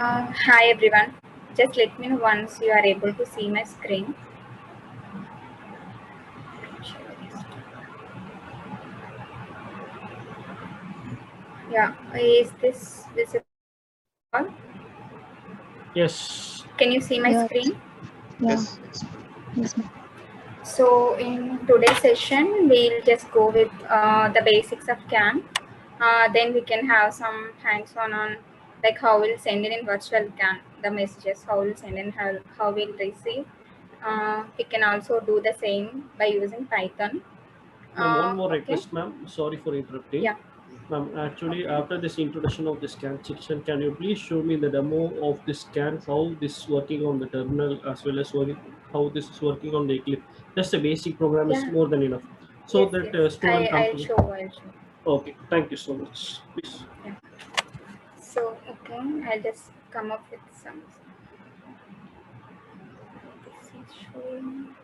Hi everyone. Just let me know once you are able to see my screen. Yeah, is this visible? Yes. Can you see my Yeah. screen? Yeah. Yes. Yes, ma'am. So in today's session, we'll just go with the basics of CAN. Then we can have some hands-on on like how we'll send it in virtual CAN, the messages, how we'll send and how we'll receive. We can also do the same by using Python. Ma'am, one more Okay. request, ma'am. Sorry for interrupting. Yeah. Ma'am, actually, Okay. after this introduction of the scan section, can you please show me the demo of the scan, how this is working on the terminal as well as how this is working on the Eclipse? Just a basic program is Yeah. more than enough. So Yes. that Yes. student come I'll to. show. I'll show. Okay, thank you so much. Please. Yeah. So okay, I'll just come up with some. This is showing.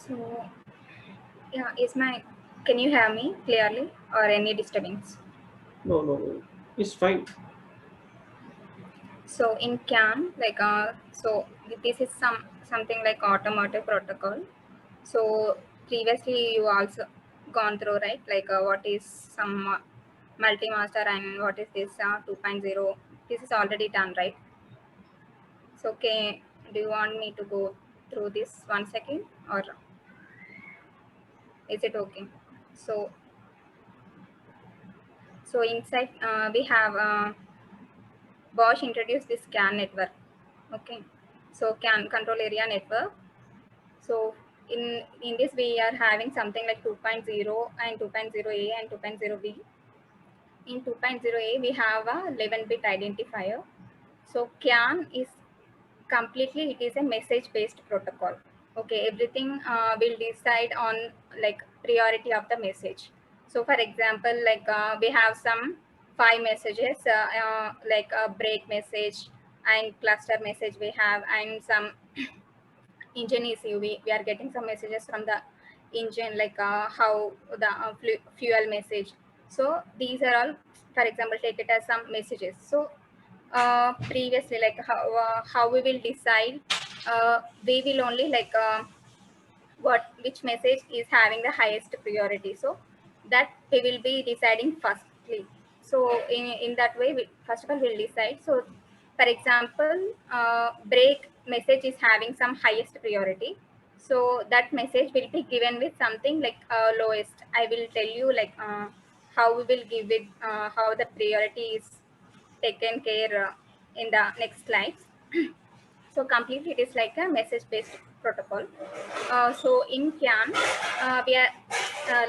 So yeah, is my. Can you hear me clearly or any disturbance? No, no, no. It's fine. So in CAN, like so this is something like automotive protocol. So previously you also gone through, right, like what is some multi-master and what is this 2.0. This is already done, right? So okay, do you want me to go through this once again or is it okay? So inside we have Bosch introduced this CAN network. Okay, so CAN control area network. So in this we are having something like 2.0 and 2.0A and 2.0B. In 2.0A we have a 11-bit identifier. So CAN is completely, it is a message based protocol. Okay, everything will decide on like priority of the message. So for example, like we have some 5 messages, like a break message and cluster message we have, and some engine ECU, we are getting some messages from the engine, like how the fuel message. So these are all, for example, take it as some messages. So previously, like how we will decide, we will only like which message is having the highest priority, so that we will be deciding firstly. So in that way, first of all we'll decide. So for example, break message is having some highest priority, so that message will be given with something like lowest. I will tell you like how we will give it, how the priority is taken care in the next slides. So completely it is like a message based protocol. So in CAN, we are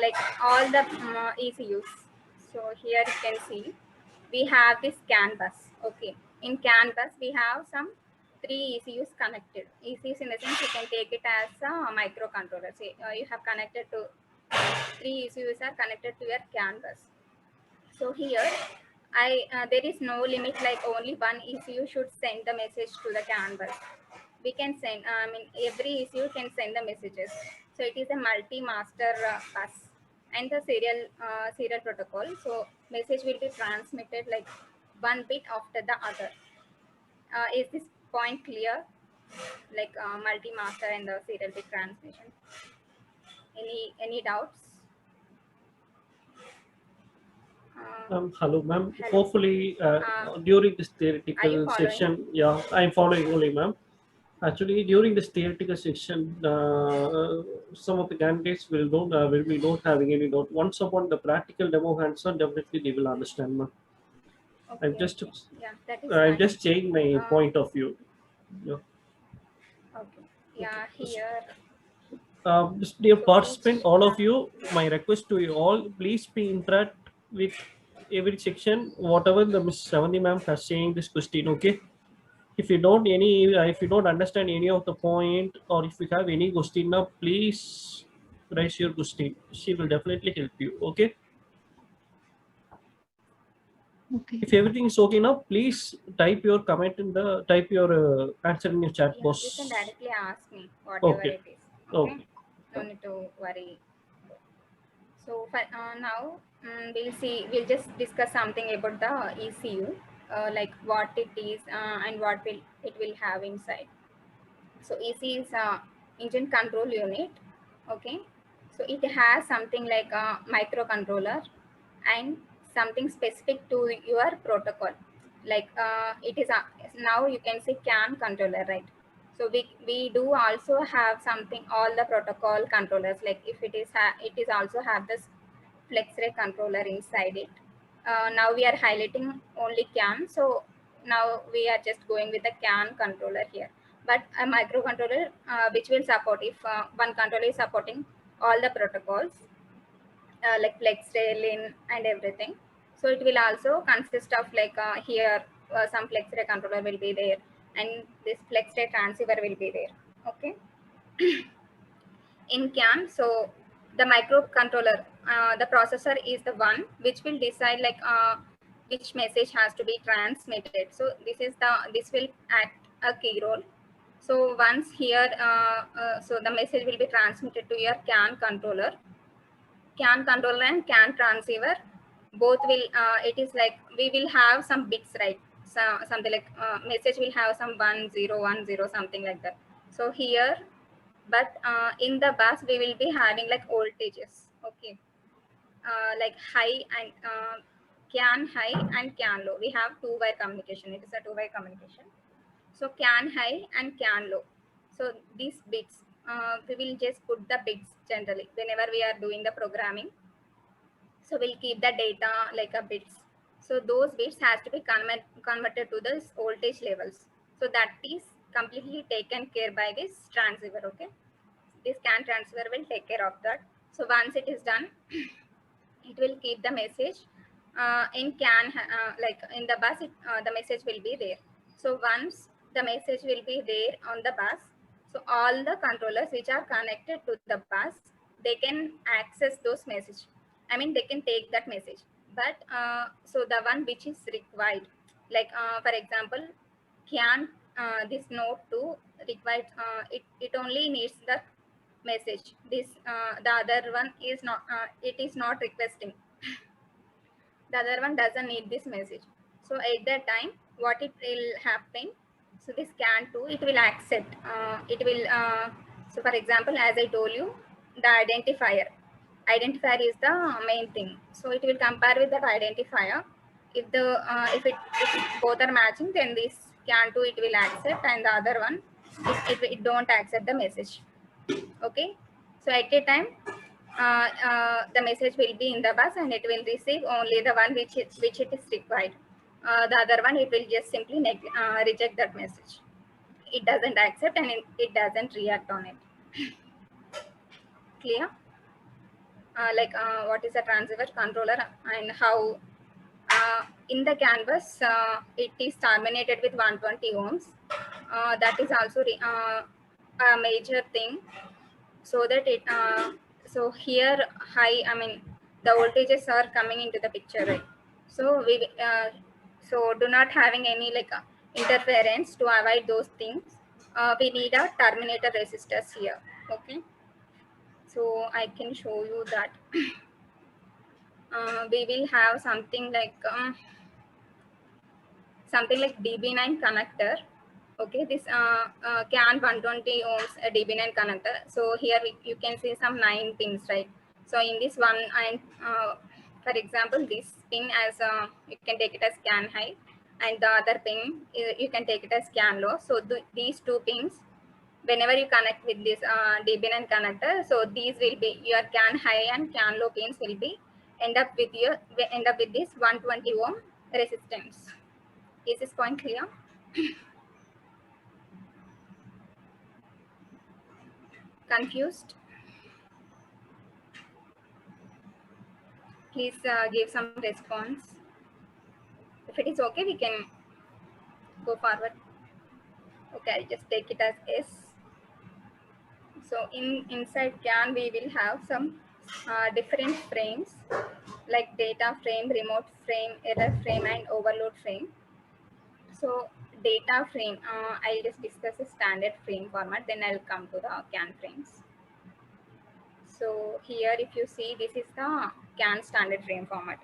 like all the ECUs. So here you can see we have this CAN bus. Okay, in CAN bus we have some 3 ECUs connected. ECUs in the sense you can take it as a microcontroller. Say you have connected to 3 ECUs are connected to your CAN bus. So here, there is no limit, like only one ECU should send the message to the CAN bus. We can send, I mean, every ECU can send the messages. So it is a multi-master bus and the serial protocol. So message will be transmitted like one bit after the other. Is this point clear? Like multi-master and the serial bit transmission. Any doubts? Hello, ma'am. Hello. Hopefully, Uh, during this are you theoretical following? section, yeah, I'm following only, ma'am. Actually, during this theoretical section, some of the candidates will be not having any doubt. Once upon the practical demo hands-on, definitely they will understand, ma'am. I'm Okay, just okay. Yeah, that is I'm fine. just saying my Uh, point of view. Yeah. okay. Okay. Yeah, here. Dear So participant, each. all of you, my request to you all, please be interact with every section, whatever the Miss Savani ma'am has saying this question. Okay. If you don't understand any of the point, or if you have any question now, please raise your question. She will definitely help you. Okay. Okay. If everything is okay now, please type your comment in the answer in your chat Yeah, box. you can directly ask me whatever Okay. it is. Okay, Okay. no need to worry. So for, now we'll just discuss something about the ECU, like what it is and what it will have inside. So ECU is a engine control unit. Okay, so it has something like a microcontroller and something specific to your protocol. Like it is now you can see CAN controller, right? So we do also have something, all the protocol controllers, like if it is also have this FlexRay controller inside it. Now we are highlighting only CAN, so now we are just going with the CAN controller here. But a microcontroller which will support, if one controller is supporting all the protocols like FlexRay, LIN and everything. So it will also consist of like here some FlexRay controller will be there, and this FlexRay transceiver will be there. Okay. In CAN, so the microcontroller, the processor is the one which will decide like which message has to be transmitted. So this will act a key role. So once here, so the message will be transmitted to your CAN controller. CAN controller and CAN transceiver both will, it is like we will have some bits, right? So something like message will have some 1010 something like that. So here, but in the bus we will be having like voltages. Okay, like high and CAN high and CAN low. We have two-way communication. It is a two-way communication. So CAN high and CAN low. So these bits, we will just put the bits generally whenever we are doing the programming. So we'll keep the data like a bits. So those bits has to be converted to the voltage levels. So that is completely taken care by this transceiver. Okay, this CAN transceiver will take care of that. So once it is done, it will keep the message in CAN, like in the bus, the message will be there. So once the message will be there on the bus, so all the controllers which are connected to the bus, they can access those message. I mean, they can take that message. But so the one which is required, like for example, CAN, this node 2 required, it only needs the message. This the other one is not, it is not requesting. The other one doesn't need this message. So at that time, what it will happen, so this CAN 2, it will accept, it will so for example, as I told you, the identifier is the main thing. So it will compare with that identifier. If the if both are matching, then this CAN 2 it will accept, and the other one it don't accept the message. Okay, so at a time the message will be in the bus and it will receive only the one which it is required. The other one, it will just simply reject that message. It doesn't accept and it doesn't react on it. Clear? Like what is a transceiver controller and how in the canvas it is terminated with 120 ohms. That is also a major thing, so that it so here high, I mean the voltages are coming into the picture, right? So we so do not having any like interference. To avoid those things, we need a terminator resistors here. Okay, so I can show you that. We will have something like DB9 connector. Okay, this CAN 120 ohms DB9 connector. So here you can see some 9 pins, right? So in this one, and for example, this pin as you can take it as CAN high, and the other pin you can take it as CAN low. So these two pins, whenever you connect with this DB9 connector, so these will be your CAN high and CAN low pins will be end up with this 120 ohm resistance. Is this point clear? Confused? Please give some response. If it is okay, we can go forward. Okay, I'll just take it as S. So inside CAN, we will have some different frames. like data frame, remote frame, error frame, and overload frame. So data frame, I'll just discuss the standard frame format, then I'll come to the CAN frames. So here, if you see, this is the CAN standard frame format.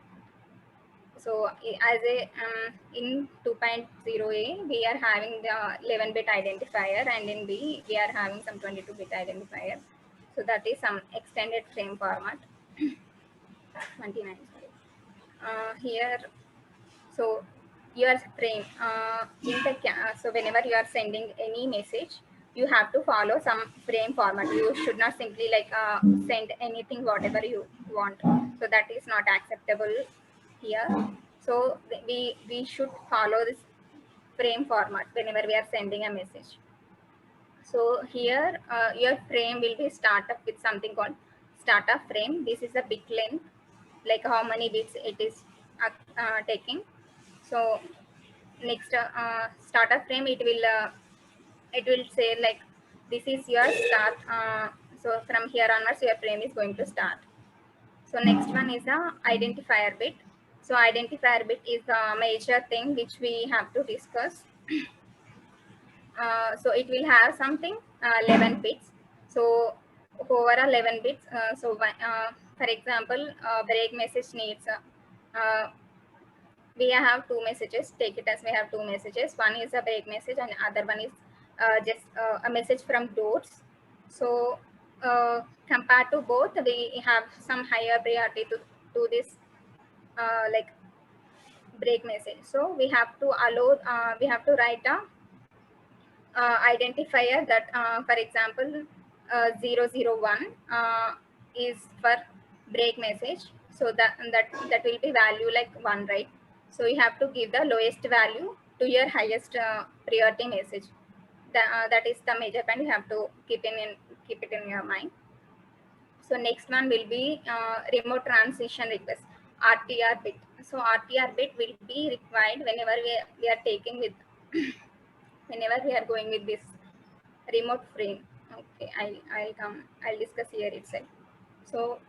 So as a in 2.0a, we are having the 11-bit identifier, and in B, we are having some 22-bit identifier. So that is some extended frame format. 29, sorry. Here, so your frame so whenever you are sending any message, you have to follow some frame format. You should not simply like send anything whatever you want. So that is not acceptable here. So we should follow this frame format whenever we are sending a message. So here your frame will be start up with something called startup frame. This is a bit length, like how many bits it is taking. So next startup frame, it will say like this is your start. So from here onwards your frame is going to start. So next one is the identifier bit. So identifier bit is a major thing which we have to discuss. So it will have something 11 bits. So overall 11 bits. For example, break message needs we have two messages. Take it as we have two messages. One is a break message and other one is just a message from doors. So compared to both, we have some higher priority to this like break message. So we have to allow we have to write a identifier that for example 001 is for break message. So that will be value like 1, right? So you have to give the lowest value to your highest priority message. That is the major point you have to keep it in your mind. So next one will be remote transition request, RTR bit. So RTR bit will be required whenever we are taking with whenever we are going with this remote frame. Okay, I'll discuss here itself. So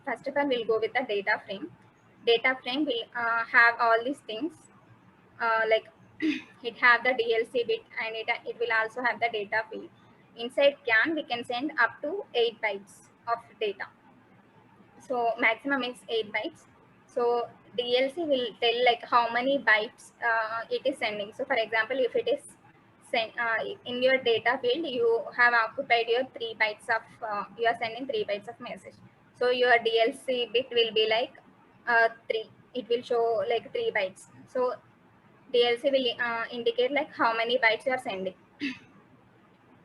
first of all, we'll go with the data frame. Data frame will have all these things like it have the DLC bit, and it will also have the data field. Inside CAN, we can send up to 8 bytes of data. So maximum is 8 bytes. So DLC will tell like how many bytes it is sending. So for example, if it is send in your data field, you have occupied your 3 bytes of you are sending 3 bytes of message. So your DLC bit will be like 3. It will show like 3 bytes. So DLC will indicate like how many bytes you are sending.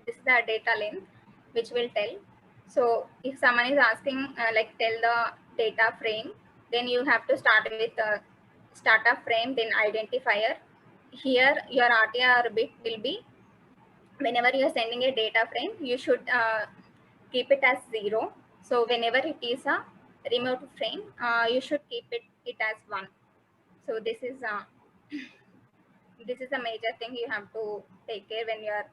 This is the data length which will tell. So if someone is asking like tell the data frame, then you have to start with startup frame, then identifier. Here your RTR bit will be whenever you are sending a data frame, you should keep it as 0. So whenever it is a remote frame, you should keep it as 1. So this is a major thing you have to take care when you are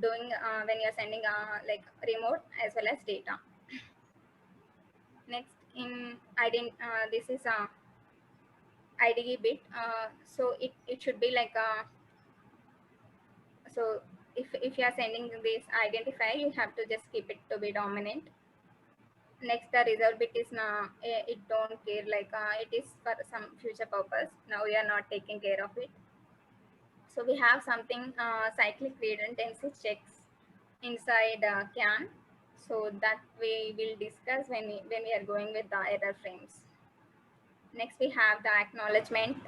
doing when you are sending like remote as well as data. Next in this is a IDE bit. So it should be like so if you are sending this identifier, you have to just keep it to be dominant. Next, the result bit is now it don't care, like it is for some future purpose. Now we are not taking care of it. So we have something cyclic redundancy checks inside CAN. So that we will discuss when we are going with the error frames. Next, we have the acknowledgement.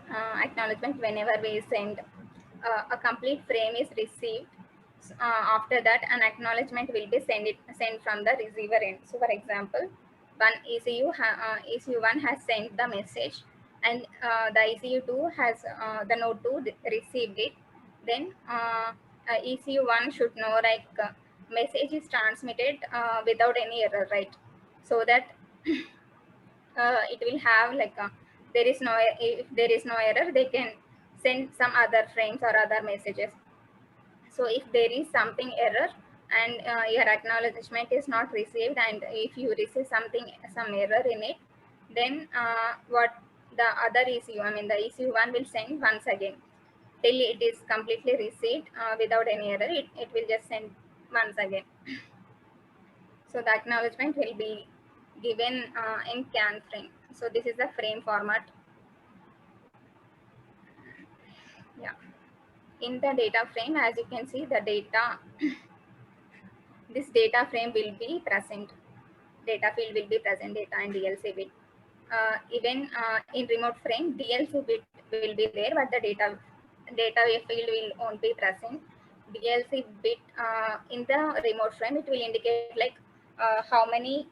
Acknowledgement whenever we send a complete frame is received. After that, an acknowledgement will be sent from the receiver end. So, for example, one ECU1 has sent the message, and the ECU2 has the node 2 received it. Then ECU1 should know like message is transmitted without any error, right? So that it will have like there is no, if there is no error, they can send some other frames or other messages. So if there is something error and your acknowledgement is not received, and if you receive some error in it, Then what the other ECU, I mean the ECU1 will send once again till it is completely received without any error. It will just send once again. So the acknowledgement will be given in CAN frame. So this is the frame format. Yeah. In the data frame, as you can see, the data, this data frame will be present. Data field will be present, data and DLC bit. Even in remote frame, DLC bit will be there, but the data field will won't be present. DLC bit in the remote frame, it will indicate like how many.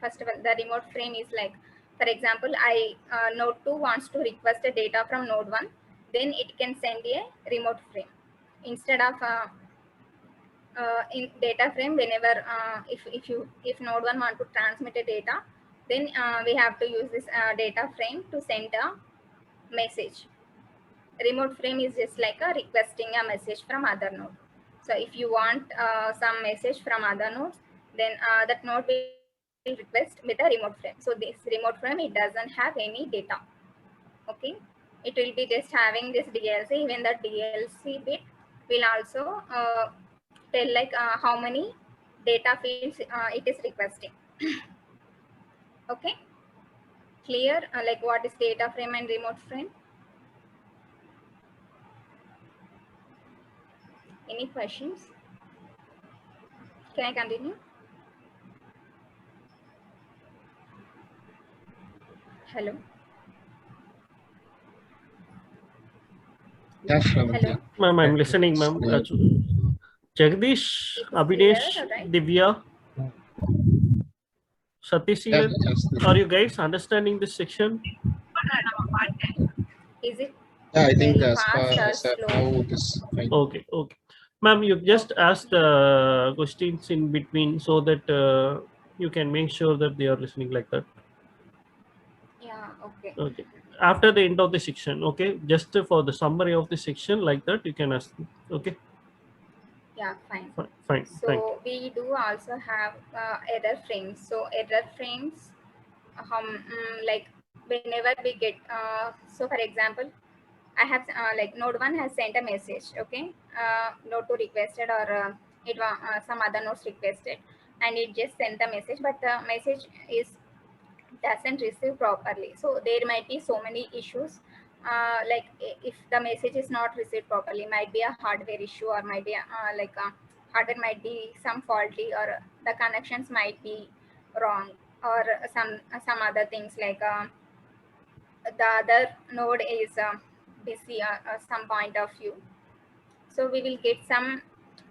First of all, the remote frame is like, for example, node 2 wants to request a data from node 1, then it can send a remote frame instead of in data frame. Whenever if node 1 want to transmit a data, then we have to use this data frame to send a message. Remote frame is just like a requesting a message from other node. So if you want some message from other nodes, then that node will request with a remote frame. So this remote frame, it doesn't have any data. Okay, it will be just having this DLC. Even the DLC bit will also tell like how many data fields it is requesting. Okay, clear like what is data frame and remote frame? Any questions? Can I continue? Hello. Yes, Shravanti. Hello. Ma'am, I'm listening, ma'am. Jagdish, It is Abhinesh, clear, right? Divya, Satish, Yes, yes. are you guys understanding this section? Is it Yeah, I think very as far fast or as now slow? it is fine. Okay, okay. Ma'am, you just Okay. asked questions in between so that you can make sure that they are listening like that. Yeah, okay. Okay. After the end of the section, okay, just for the summary of the section like that, you can ask. Okay, Yeah, fine. fine, fine. Thank you. So we do also have error frames. So error frames, like whenever we get, so for example, I have like node 1 has sent a message, okay, node 2 requested, or some other nodes requested, and it just sent the message, but the message is doesn't receive properly. So there might be so many issues. Like if the message is not received properly, might be a hardware issue, or might be like hardware might be some faulty, or the connections might be wrong, or some other things like the other node is busy some point of view. So we will get some,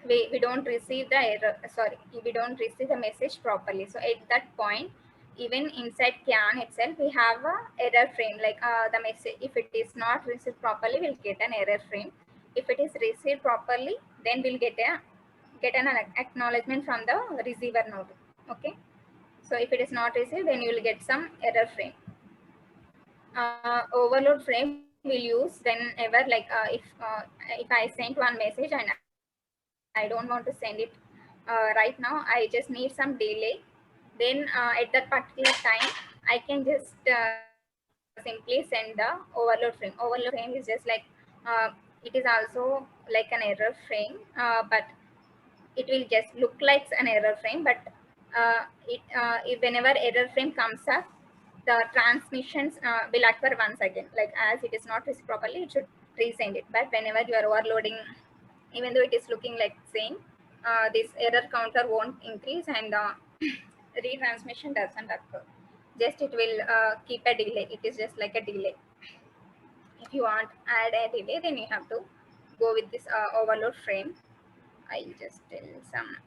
we don't receive the error, sorry, we don't receive the message properly. So at that point, even inside CAN itself, we have a error frame, like the message, if it is not received properly, we'll get an error frame. If it is received properly, then we'll get an acknowledgement from the receiver node. Okay, so if it is not received, then you will get some error frame. Overload frame will use whenever, like if I sent one message and I don't want to send it right now, I just need some delay, then at that particular time I can just simply send the overload frame. Overload frame is just like it is also like an error frame, but it will just look like an error frame, but if whenever error frame comes up, the transmissions will occur once again. Like as it is not received properly, it should resend it. But whenever you are overloading, even though it is looking like same, this error counter won't increase, and retransmission doesn't occur. Just it will keep a delay. It is just like a delay. If you want add a delay, then you have to go with this overload frame. I'll just tell some.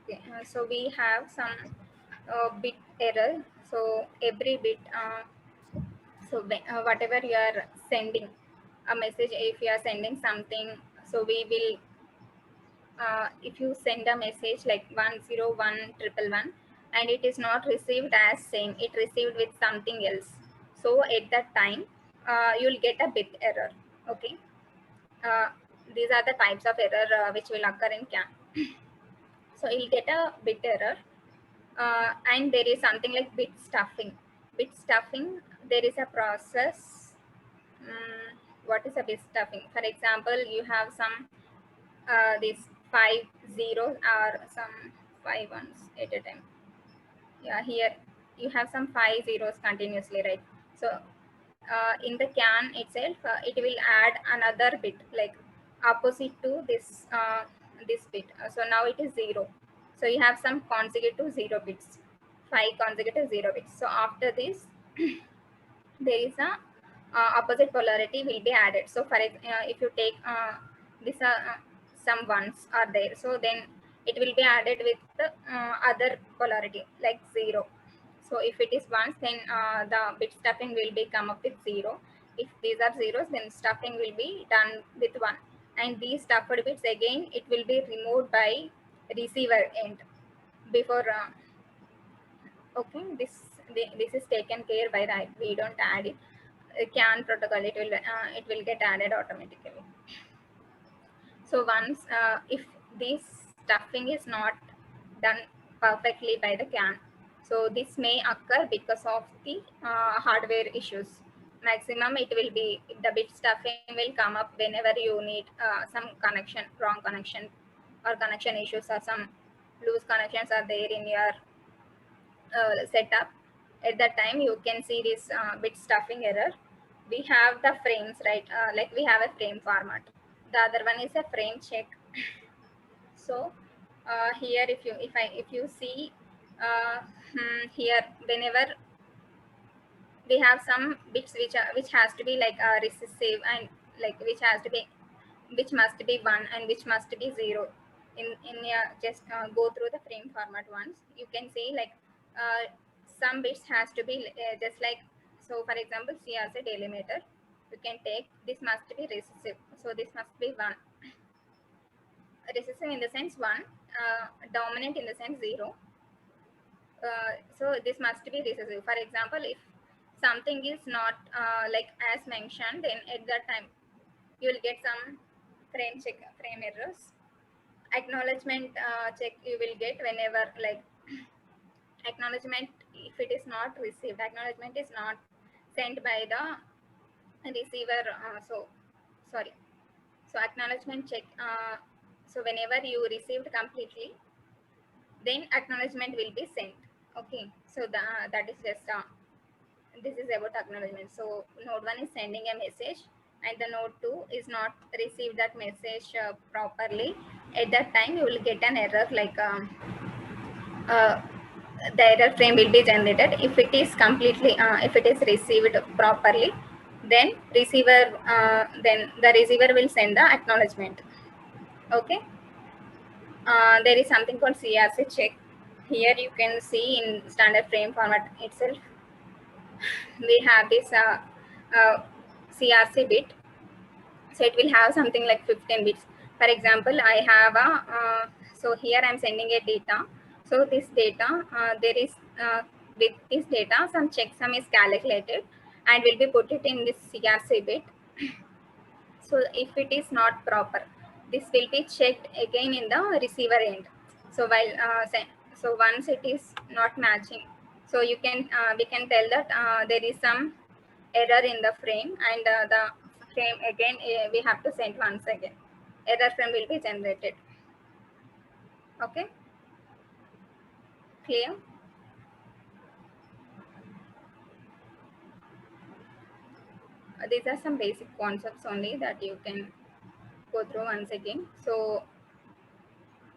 Okay, so we have some bit error. So every bit, whatever you are sending a message, if you are sending something, so we will, if you send a message like 10111 and it is not received as same, it received with something else. So at that time, you'll get a bit error. Okay. these are the types of error which will occur in CAN. So you'll get a bit error, and there is something like bit stuffing. Bit stuffing, there is a process. What is a bit stuffing? For example, you have some these 5 zeros or some 5 ones at a time. Yeah, here you have some 5 zeros continuously, right? So in the CAN itself, it will add another bit like opposite to this this bit. So now it is 0. So you have some consecutive 0 bits, 5 consecutive 0 bits. So after this, there is a opposite polarity will be added. So for if you take this some ones are there, so then it will be added with the other polarity like 0. So if it is ones, then the bit stuffing will be come up with 0. If these are zeros, then stuffing will be done with 1. And these stuffed bits again, it will be removed by receiver end before. Okay, this is taken care by RIPE. We don't add it. CAN protocol, it will get added automatically. So once if this stuffing is not done perfectly by the CAN, so this may occur because of the hardware issues. Maximum it will be the bit stuffing will come up whenever you need some connection, wrong connection, or connection issues, or some loose connections are there in your setup. At that time you can see this bit stuffing error. We have the frames, right? Like we have a frame format. The other one is a frame check. So here if you see here, whenever we have some bits which has to be like recessive, and like which must be 1 and which must be 0 in just go through the frame format once. You can see like some bits has to be just like, so for example, CRC delimiter, you can take this must be recessive, so this must be 1. Recessive in the sense 1, dominant in the sense 0. So this must be recessive. For example, if something is not like as mentioned, then at that time you will get some frame check, frame errors. Acknowledgement check you will get whenever like acknowledgement, if it is not received, acknowledgement is not sent by the receiver. So acknowledgement check, so whenever you received completely, then acknowledgement will be sent. Okay, so that is just this is about acknowledgement. So node 1 is sending a message, and the node 2 is not received that message properly. At that time you will get an error like the error frame will be generated. If it is completely if it is received properly, then then the receiver will send the acknowledgement. Okay, there is something called CRC check. Here you can see in standard frame format itself, we have this CRC bit. So it will have something like 15 bits. For example, I have a so here I'm sending a data. So this data, there is with this data some checksum is calculated and will be put it in this CRC bit. So if it is not proper, this will be checked again in the receiver end. So while so once it is not matching, so you can we can tell that there is some error in the frame, and the frame again we have to send once again. Error frame will be generated. Okay, clear? These are some basic concepts only that you can go through once again. So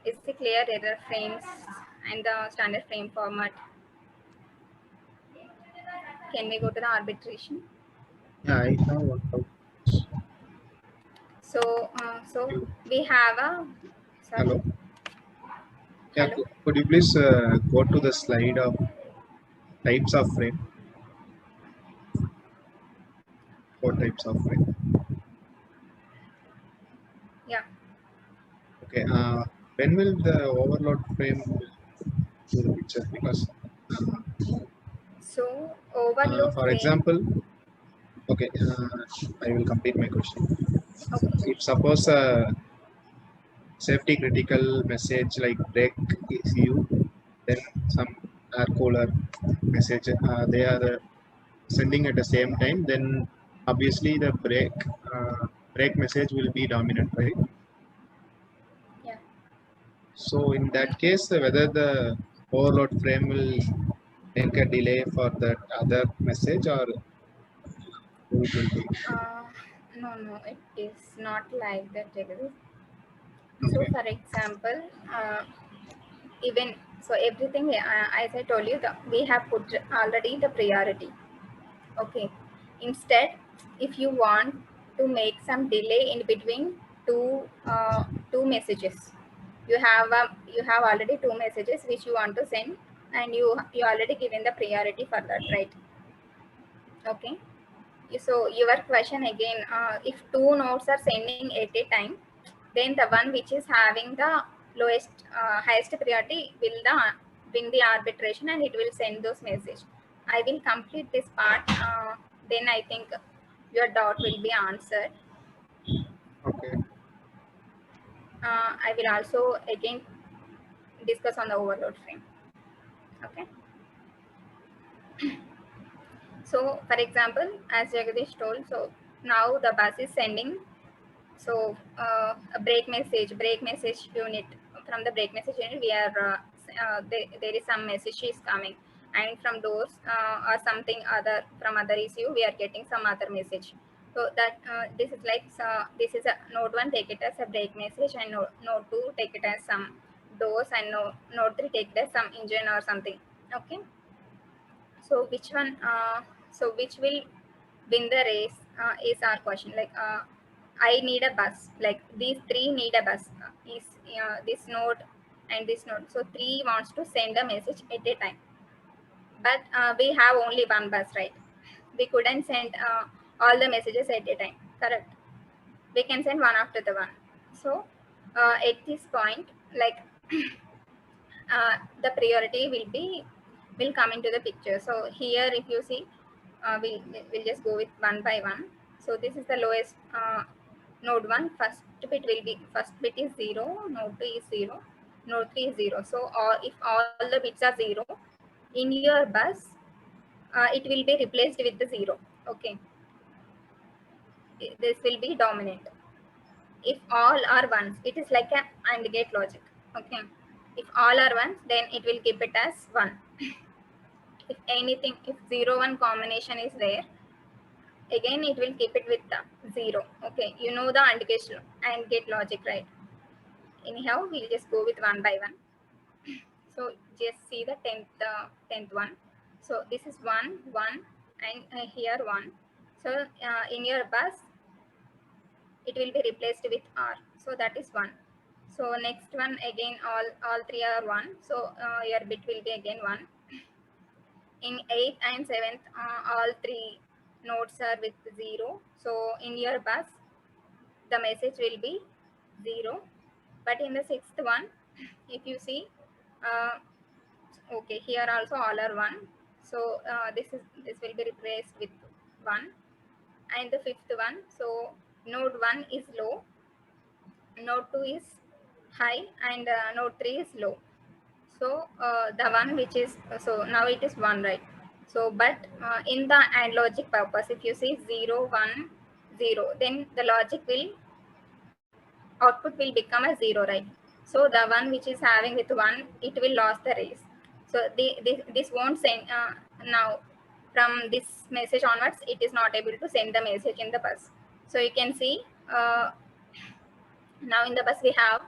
is it clear? Error frames and the standard frame format. Can we go to the arbitration? Yeah, I have one doubt. So we have a sorry. Hello. Yeah, Hello. could you please go to the slide of types of frame? 4 types of frame. Yeah. Okay. When will the overload frame do the picture? Because So overload for frame. example, okay, I will complete my question. Okay. If suppose a safety critical message like break ECU, then some air cooler message they are sending at the same time, then obviously the break message will be dominant, right? Yeah. So in that case, whether the overload frame will make a delay for that other message or it will be Uh, no, it is not like that, Jagadish. So, okay. for example, even so, everything as I told you, we have put already the priority. Okay. Instead, if you want to make some delay in between two messages, you have already two messages which you want to send, and you already given the priority for that, right? Okay. So your question again, if two nodes are sending at a time, then the one which is having the lowest highest priority will win the arbitration, and it will send those message. I will complete this part, then I think your doubt will be answered. Okay. I will also again discuss on the overload frame. Okay. So for example, as Jagadish told, so now the bus is sending. So a break message unit, from the break message unit, we are there is some message is coming, and from those or something other from other issue, we are getting some other message. So that this is like this is a node 1, take it as a break message, and node 2 take it as some doors, and node 3 take it as some engine or something. Okay. So which one? So which will win the race is our question. Like I need a bus. Like these three need a bus. Is this node and this node. So three wants to send a message at a time. But we have only one bus, right? We couldn't send all the messages at a time. Correct. We can send one after the one. So at this point, like the priority will come into the picture. So here, if you see, we'll just go with one by one. So this is the lowest node 1. First bit is 0, node 2 is 0, node 3 is 0. So if all the bits are 0 in your bus, it will be replaced with the 0. Okay, this will be dominant. If all are ones, it is like an AND gate logic. Okay, if all are ones, then it will keep it as 1. If anything, if 0 1 combination is there, again it will keep it with the 0. Okay, you know the AND gate logic, right? Anyhow, we'll just go with one by one. So just see the 10th one. So this is 1 1, and here 1. So in your bus, it will be replaced with R. So that is 1. So next one, again all three are 1. So your bit will be again 1. In 8th and 7th, all three nodes are with 0. So in your bus, the message will be 0. But in the 6th one, if you see, okay, here also all are 1. So this will be replaced with 1. And the 5th one, so node 1 is low, node 2 is high, and node 3 is low. So the one which is, so now it is 1, right? So but in the AND logic purpose, if you see 0 1 0, then the logic will, output will become a 0, right? So the one which is having with 1, it will lose the race. So this won't send now. From this message onwards, it is not able to send the message in the bus. So you can see now in the bus we have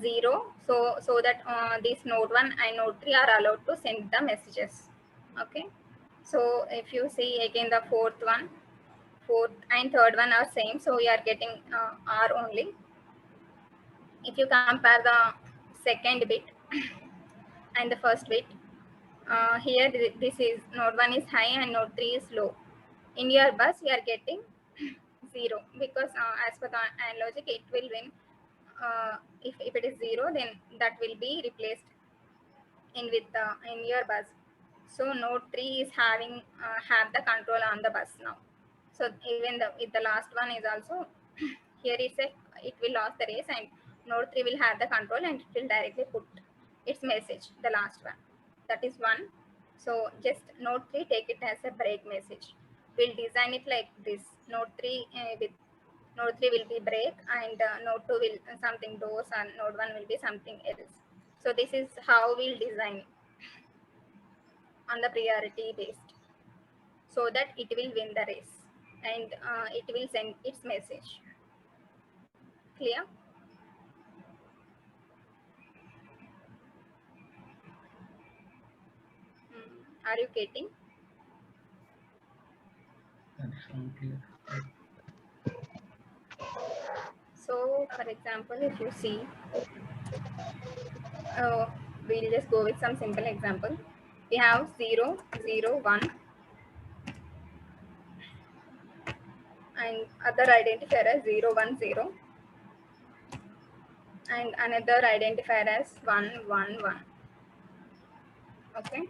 0. So that this node 1 and node 3 are allowed to send the messages. Okay. So if you see again, the fourth and third one are same. So we are getting R only. If you compare the second bit and the first bit, here this is node 1 is high and node 3 is low. In your bus, we are getting 0, because as per the AND logic, it will win. If it is 0, then that will be replaced in your bus. So node 3 is having have the control on the bus now. So even the last one is also here it will lose the race, and node 3 will have the control and it will directly put its message, the last one. That is one. So just node 3 take it as a break message. We'll design it like this. Node 3 with node 3 will be break, and node 2 will something doors, and node 1 will be something else. So this is how we'll design on the priority based, so that it will win the race and it will send its message. Clear? Are you getting? So for example, if you see, we'll just go with some simple example. We have 0, 0, 1, and other identifier as 0, 1, 0, and another identifier as 1, 1, 1. Okay.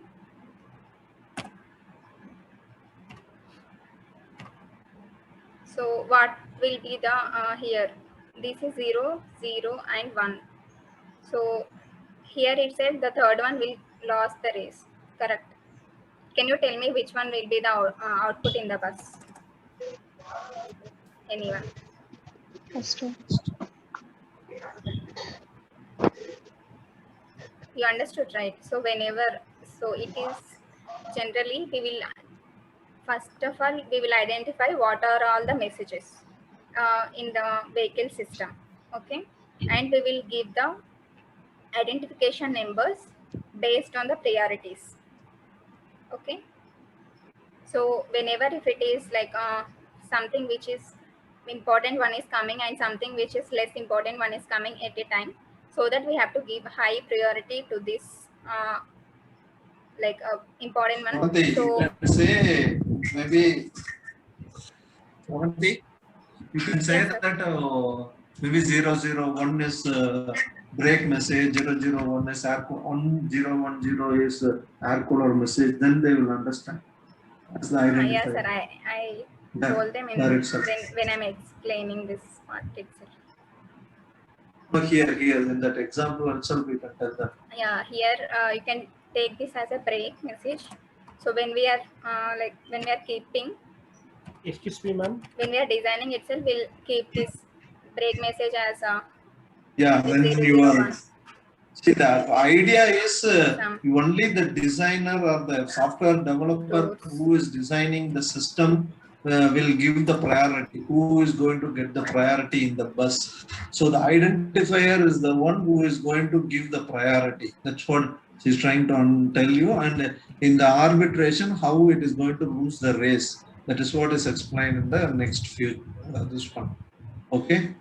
So what will be the here? This is 0, 0, and 1. So here it says the third one will lose the race. Correct. Can you tell me which one will be the output in the bus? Anyone? First one. You understood, right? So whenever, so it is generally, we will, first of all, we will identify what are all the messages in the vehicle system. Okay. And we will give the identification numbers based on the priorities. Okay. So whenever if it is like something which is important one is coming and something which is less important one is coming at a time, so that we have to give high priority to this like important one. So let's say maybe you can say Yes, sir. that maybe 001 is brake message, 001 is air 1010 is air cooler message, then they will understand. That's the identifier. Yes, sir. I Yeah, told them in when I'm explaining this part itself. So here in that example itself we can tell that. Yeah, here you can take this as a break message. So when we are like when we are keeping, Excuse me, ma'am. when we are designing itself, we'll keep this break message as a Yeah, when you are see the idea is only the designer or the software developer who is designing the system will give the priority. Who is going to get the priority in the bus? So the identifier is the one who is going to give the priority. That's what she's trying to tell you. And in the arbitration, how it is going to lose the race. That is what is explained in the next few this one. Okay.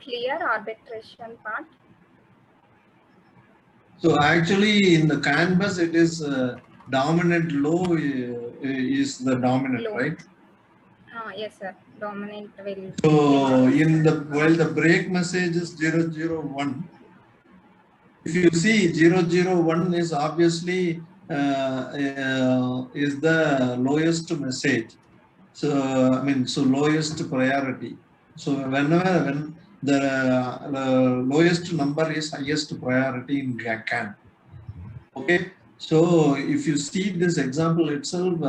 Clear arbitration part. So actually in the CAN bus it is dominant low is the dominant, Low. right? Yes, sir. Dominant will. So in the while the break message is 001, if you see 001 is obviously is the lowest message. So I mean, so lowest priority. So when the lowest number is highest priority in CAN. Okay. So if you see this example itself,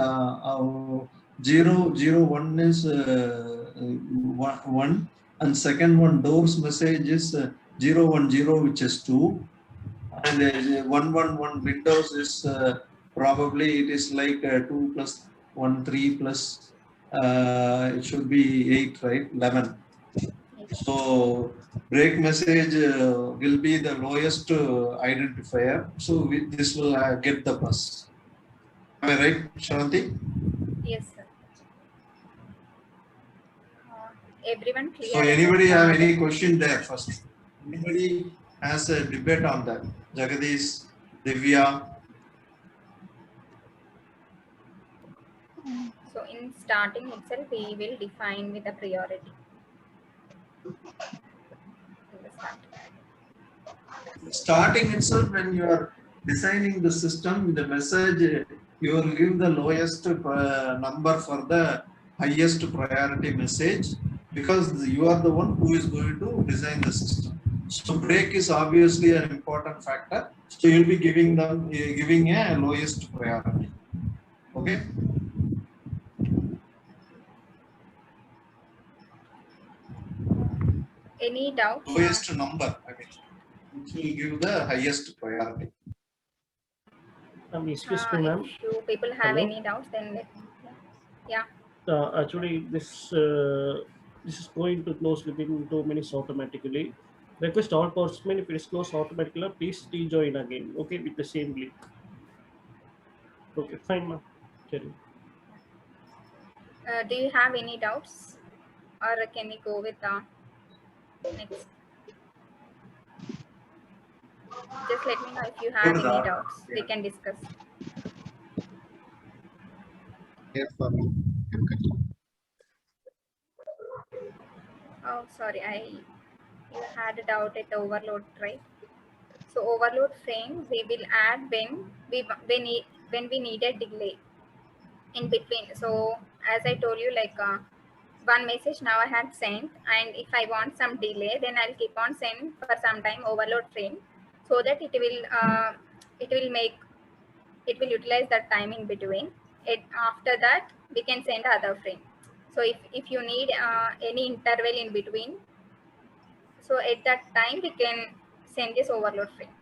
001 is 1, and second one doors message is 010, which is 2, and 111 windows is probably it is like 2 plus 1, 3 plus it should be 8, right? 11. So break message will be the lowest identifier. So this will get the bus. Am I right, Shanti? Yes, sir. Everyone clear? So anybody have any question there first? Anybody has a debate on that? Jagadish, Divya. So in starting itself, we will define with a priority. Starting itself, when you are designing the system, the message you will give the lowest number for the highest priority message because you are the one who is going to design the system. So break is obviously an important factor. So you'll be giving a lowest priority. Okay. Any doubt? Lowest number, I mean, which will give the highest priority. Excuse me, ma'am. If you people have Hello? any doubts, then let me. Yeah. Actually, this is going to close within 2 minutes automatically. Request all participants, if it is closed automatically, please rejoin again. Okay, with the same link. Okay, fine, ma'am. Carry. Do you have any doubts, or can we go with next? Just let me know if you have any doubts. We can discuss. Here for me. You can continue. Oh, sorry, you had a doubt at overload, right? So overload frame we will add when we need a delay in between. So as I told you, like one message now I had sent, and if I want some delay, then I'll keep on sending for some time overload frame, so that it will utilize that time in between. After that we can send other frame. So if you need any interval in between, so at that time we can send this overload frame.